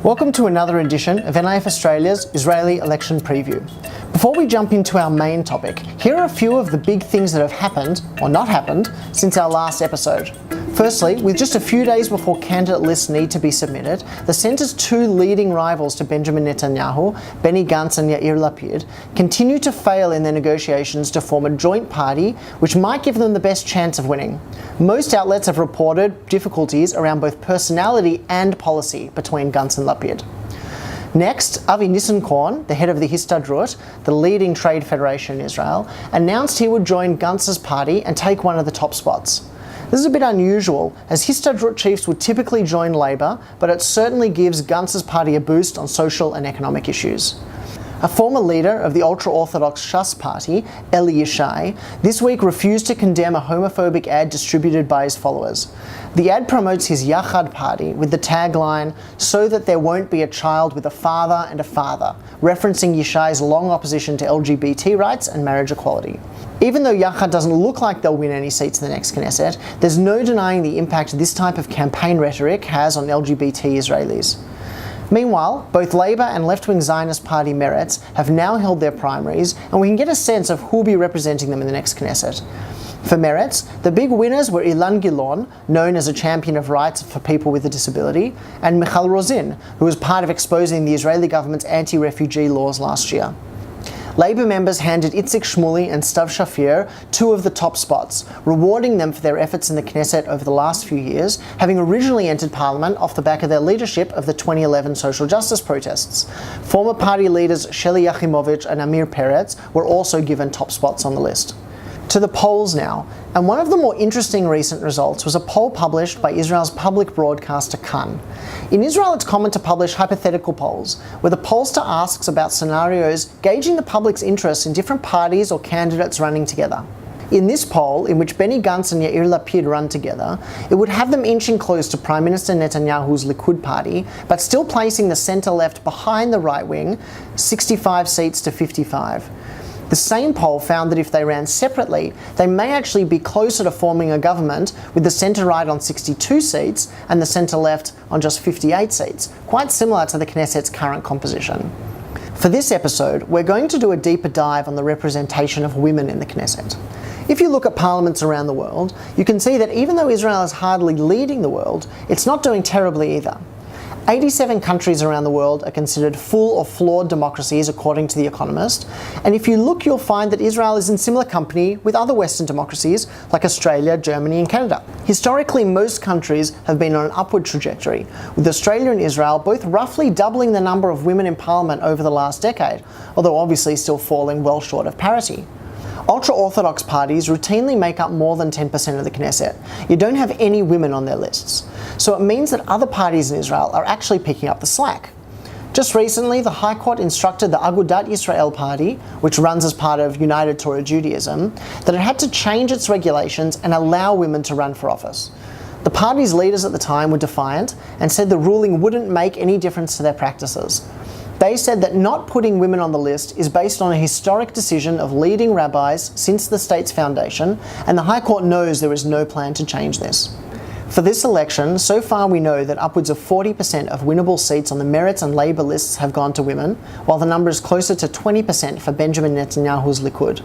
Welcome to another edition of NIF Australia's Israeli Election Preview. Before we jump into our main topic, here are a few of the big things that have happened, or not happened, since our last episode. Firstly, with just a few days before candidate lists need to be submitted, the centre's two leading rivals to Benjamin Netanyahu, Benny Gantz and Yair Lapid, continue to fail in their negotiations to form a joint party which might give them the best chance of winning. Most outlets have reported difficulties around both personality and policy between Gantz and Lapid. Next, Avi Nissenkorn, the head of the Histadrut, the leading trade federation in Israel, announced he would join Gantz's party and take one of the top spots. This is a bit unusual, as Histadrut chiefs would typically join Labour, but it certainly gives Gantz's party a boost on social and economic issues. A former leader of the ultra-Orthodox Shas party, Eli Yishai, this week refused to condemn a homophobic ad distributed by his followers. The ad promotes his Yachad party with the tagline, "So that there won't be a child with a father and a father," referencing Yishai's long opposition to LGBT rights and marriage equality. Even though Yachad doesn't look like they'll win any seats in the next Knesset, there's no denying the impact this type of campaign rhetoric has on LGBT Israelis. Meanwhile, both Labour and left-wing Zionist party Meretz have now held their primaries, and we can get a sense of who will be representing them in the next Knesset. For Meretz, the big winners were Ilan Gilon, known as a champion of rights for people with a disability, and Michal Rozin, who was part of exposing the Israeli government's anti-refugee laws last year. Labour members handed Itzik Shmuli and Stav Shafir two of the top spots, rewarding them for their efforts in the Knesset over the last few years, having originally entered Parliament off the back of their leadership of the 2011 social justice protests. Former party leaders Sheli Yachimovich and Amir Peretz were also given top spots on the list. To the polls now, and one of the more interesting recent results was a poll published by Israel's public broadcaster Kan. In Israel, it's common to publish hypothetical polls, where the pollster asks about scenarios gauging the public's interest in different parties or candidates running together. In this poll, in which Benny Gantz and Yair Lapid run together, it would have them inching close to Prime Minister Netanyahu's Likud party, but still placing the centre-left behind the right wing, 65 seats to 55. The same poll found that if they ran separately, they may actually be closer to forming a government with the centre-right on 62 seats and the centre-left on just 58 seats, quite similar to the Knesset's current composition. For this episode, we're going to do a deeper dive on the representation of women in the Knesset. If you look at parliaments around the world, you can see that even though Israel is hardly leading the world, it's not doing terribly either. 87 countries around the world are considered full or flawed democracies according to The Economist, and if you look you'll find that Israel is in similar company with other Western democracies like Australia, Germany and Canada. Historically, most countries have been on an upward trajectory, with Australia and Israel both roughly doubling the number of women in parliament over the last decade, although obviously still falling well short of parity. Ultra-Orthodox parties routinely make up more than 10% of the Knesset. You don't have any women on their lists. So it means that other parties in Israel are actually picking up the slack. Just recently, the High Court instructed the Agudat Yisrael party, which runs as part of United Torah Judaism, that it had to change its regulations and allow women to run for office. The party's leaders at the time were defiant and said the ruling wouldn't make any difference to their practices. They said that not putting women on the list is based on a historic decision of leading rabbis since the state's foundation, and the High Court knows there is no plan to change this. For this election, so far we know that upwards of 40% of winnable seats on the Meretz and Labour lists have gone to women, while the number is closer to 20% for Benjamin Netanyahu's Likud.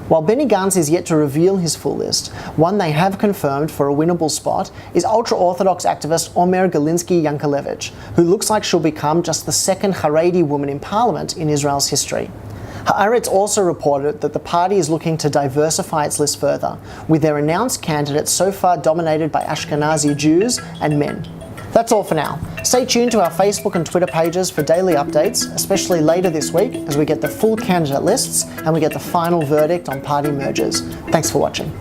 While Benny Gantz is yet to reveal his full list, one they have confirmed for a winnable spot is ultra-Orthodox activist Omer Galinsky-Yankelevich, who looks like she'll become just the second Haredi woman in parliament in Israel's history. Haaretz also reported that the party is looking to diversify its list further, with their announced candidates so far dominated by Ashkenazi Jews and men. That's all for now. Stay tuned to our Facebook and Twitter pages for daily updates, especially later this week as we get the full candidate lists and we get the final verdict on party mergers. Thanks for watching.